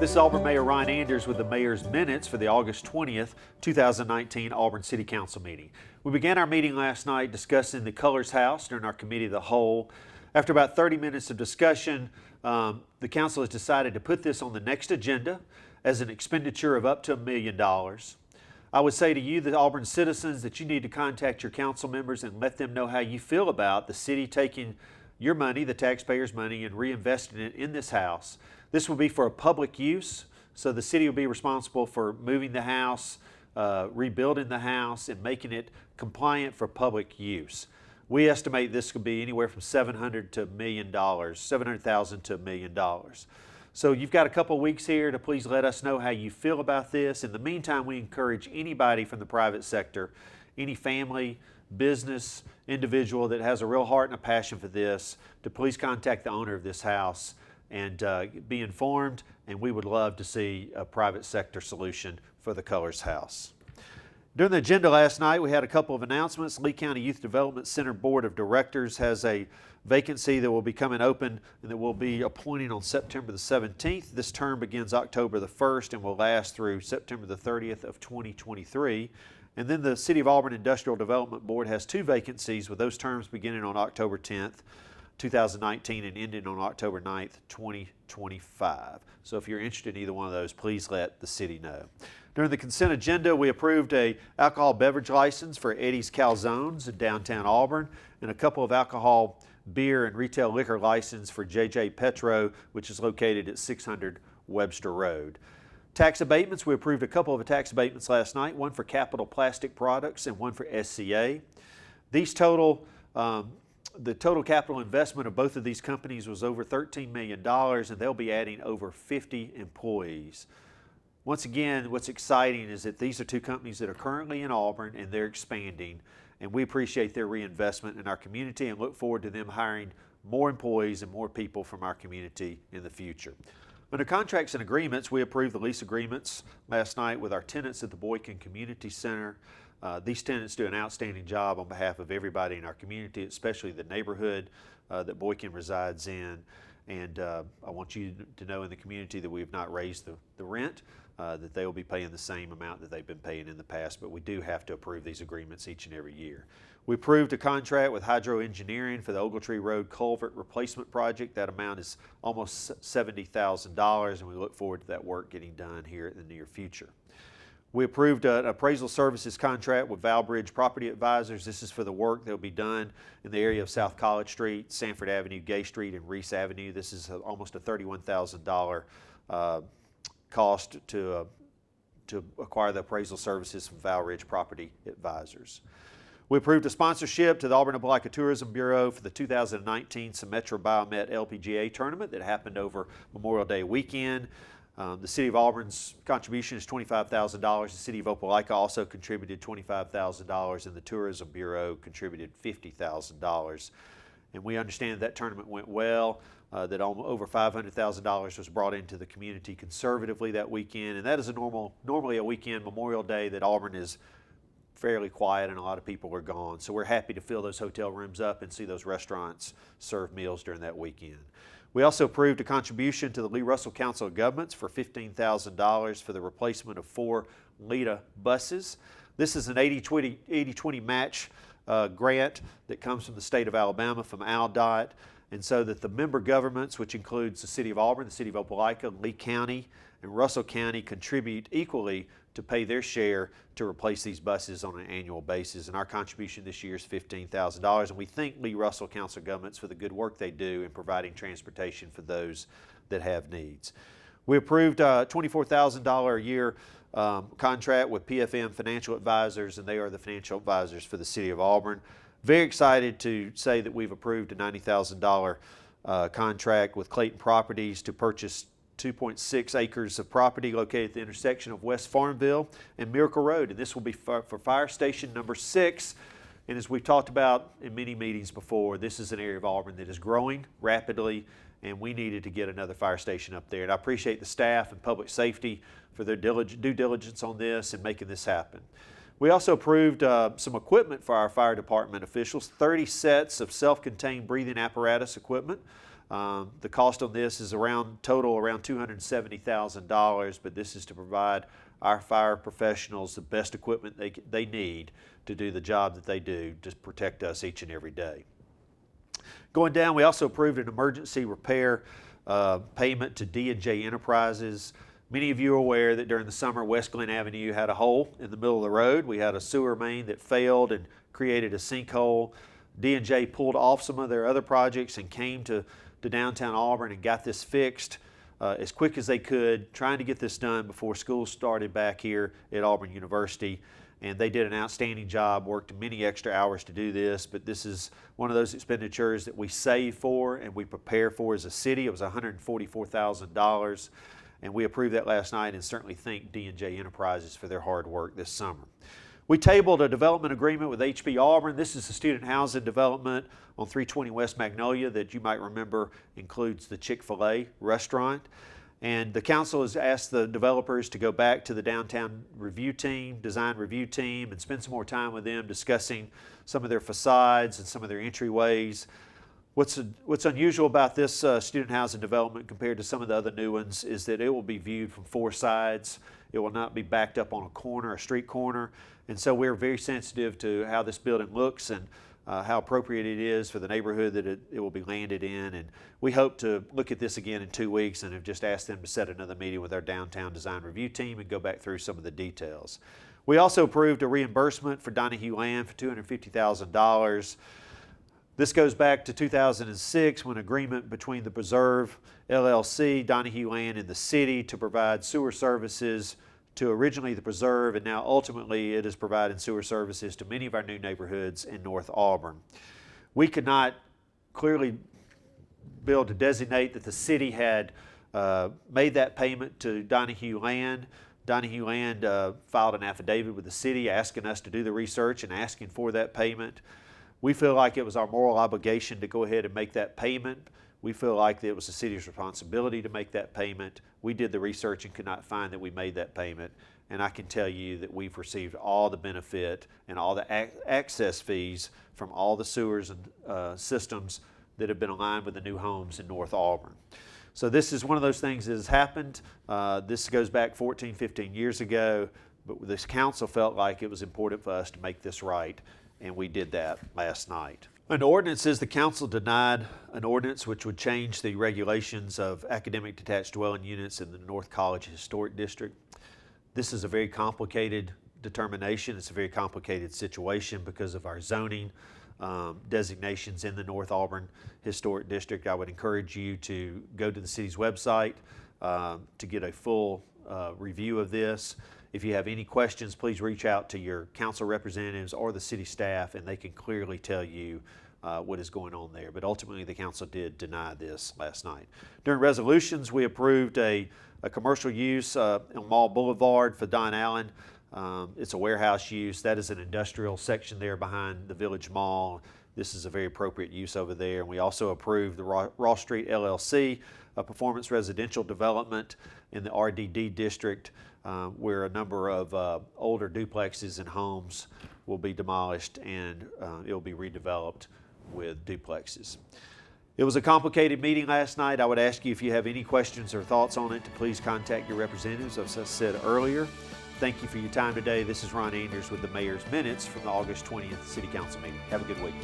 This is Auburn Mayor Ron Anders with the Mayor's Minutes for the August 20th, 2019 Auburn City Council meeting. We began our meeting last night discussing the Cullars House during our Committee of the Whole. After about 30 minutes of discussion, the Council has decided to put this on the next agenda as an expenditure of up to $1 million. I would say to you, the Auburn citizens, that you need to contact your council members and let them know how you feel about the city taking your money, the taxpayers' money, and reinvesting it in this house. This will be for a public use, so the city will be responsible for moving the house, rebuilding the house, and making it compliant for public use. We estimate this could be anywhere from $700,000 to $1 million, $700,000 to $1 million. So you've got a couple weeks here to please let us know how you feel about this. In the meantime, we encourage anybody from the private sector, any family, business, individual that has a real heart and a passion for this, to please contact the owner of this house and be informed, and we would love to see a private sector solution for the Cullars House. During the agenda last night, we had a couple of announcements. Lee County Youth Development Center Board of Directors has a vacancy that will be coming open and that we'll be appointing on September the 17th. This term begins October the 1st and will last through September the 30th of 2023. And then the City of Auburn Industrial Development Board has two vacancies with those terms beginning on October 10th, 2019 and ending on October 9th, 2025. So if you're interested in either one of those, please let the city know. During the consent agenda, we approved a alcohol beverage license for Eddie's Calzones in downtown Auburn and a couple of alcohol beer and retail liquor license for JJ Petro, which is located at 600 Webster Road. Tax abatements, we approved a couple of tax abatements last night, one for Capital Plastic Products and one for SCA. These total the total capital investment of both of these companies was over $13 million, and they'll be adding over 50 employees. Once again, what's exciting is that these are two companies that are currently in Auburn and they're expanding, and we appreciate their reinvestment in our community and look forward to them hiring more employees and more people from our community in the future. Under contracts and agreements, we approved the lease agreements last night with our tenants at the Boykin Community Center. These tenants do an outstanding job on behalf of everybody in our community, especially the neighborhood that Boykin resides in. And I want you to know in the community that we have not raised the rent, that they will be paying the same amount that they've been paying in the past, but we do have to approve these agreements each and every year. We approved a contract with Hydro Engineering for the Ogletree Road Culvert Replacement Project. That amount is almost $70,000, and we look forward to that work getting done here in the near future. We approved an Appraisal Services contract with Valbridge Property Advisors. This is for the work that will be done in the area of South College Street, Sanford Avenue, Gay Street, and Reese Avenue. This is almost a $31,000 cost to acquire the appraisal services from Valbridge Property Advisors. We approved a sponsorship to the Auburn Opelika Tourism Bureau for the 2019 Symetra Biomet LPGA tournament that happened over Memorial Day weekend. The City of Auburn's contribution is $25,000. The City of Opelika also contributed $25,000, and the Tourism Bureau contributed $50,000. And we understand that tournament went well, that over $500,000 was brought into the community conservatively that weekend, and that is normally a weekend, Memorial Day, that Auburn is fairly quiet and a lot of people are gone. So we're happy to fill those hotel rooms up and see those restaurants serve meals during that weekend. We also approved a contribution to the Lee Russell Council of Governments for $15,000 for the replacement of 4 LETA buses. This is an 80-20 match grant that comes from the state of Alabama, from ALDOT, and so that the member governments, which includes the City of Auburn, the City of Opelika, Lee County, and Russell County, contribute equally to pay their share to replace these buses on an annual basis. And our contribution this year is $15,000. And we thank Lee Russell Council of Governments for the good work they do in providing transportation for those that have needs. We approved a $24,000 a year contract with PFM Financial Advisors, and they are the financial advisors for the City of Auburn. Very excited to say that we've approved a $90,000 contract with Clayton Properties to purchase 2.6 acres of property located at the intersection of West Farmville and Miracle Road. And this will be for Fire Station number 6. And as we've talked about in many meetings before, this is an area of Auburn that is growing rapidly, and we needed to get another fire station up there. And I appreciate the staff and public safety for their due diligence on this and making this happen. We also approved some equipment for our fire department officials, 30 sets of self-contained breathing apparatus equipment. The cost on this is total around $270,000, but this is to provide our fire professionals the best equipment they need to do the job that they do to protect us each and every day. Going down, we also approved an emergency repair payment to D&J Enterprises. Many of you are aware that during the summer, West Glen Avenue had a hole in the middle of the road. We had a sewer main that failed and created a sinkhole. D&J pulled off some of their other projects and came to downtown Auburn and got this fixed as quick as they could, trying to get this done before school started back here at Auburn University. And they did an outstanding job, worked many extra hours to do this, but this is one of those expenditures that we save for and we prepare for as a city. It was $144,000, and we approved that last night, and certainly thank D&J Enterprises for their hard work this summer. We tabled a development agreement with HB Auburn. This is a student housing development on 320 West Magnolia that you might remember includes the Chick-fil-A restaurant. And the council has asked the developers to go back to the downtown design review team, and spend some more time with them discussing some of their facades and some of their entryways. What's unusual about this student housing development compared to some of the other new ones is that it will be viewed from 4 sides. It will not be backed up on a street corner. And so we're very sensitive to how this building looks and how appropriate it is for the neighborhood that it will be landed in. And we hope to look at this again in 2 weeks, and have just asked them to set another meeting with our downtown design review team and go back through some of the details. We also approved a reimbursement for Donahue land for $250,000. This goes back to 2006 when agreement between the Preserve LLC, Donahue Land, and the city to provide sewer services to originally the Preserve, and now ultimately it is providing sewer services to many of our new neighborhoods in North Auburn. We could not clearly be able to designate that the city had made that payment to Donahue Land. Donahue Land filed an affidavit with the city asking us to do the research and asking for that payment. We feel like it was our moral obligation to go ahead and make that payment. We feel like it was the city's responsibility to make that payment. We did the research and could not find that we made that payment. And I can tell you that we've received all the benefit and all the access fees from all the sewers and systems that have been aligned with the new homes in North Auburn. So this is one of those things that has happened. This goes back 14, 15 years ago, but this council felt like it was important for us to make this right, and we did that last night. Under ordinances, the council denied an ordinance which would change the regulations of academic detached dwelling units in the North College Historic District. This is a very complicated determination. It's a very complicated situation because of our zoning designations in the North Auburn Historic District. I would encourage you to go to the city's website to get a full review of this. If you have any questions, please reach out to your council representatives or the city staff, and they can clearly tell you what is going on there. But ultimately, the council did deny this last night. During resolutions, we approved a commercial use on Mall Boulevard for Don Allen. It's a warehouse use. That is an industrial section there behind the Village Mall. This is a very appropriate use over there. And we also approved the Ross Street LLC, a performance residential development in the RDD district, where a number of older duplexes and homes will be demolished, and it will be redeveloped with duplexes. It was a complicated meeting last night. I would ask you, if you have any questions or thoughts on it, to please contact your representatives, as I said earlier. Thank you for your time today. This is Ron Anders with the Mayor's Minutes from the August 20th City Council meeting. Have a good week.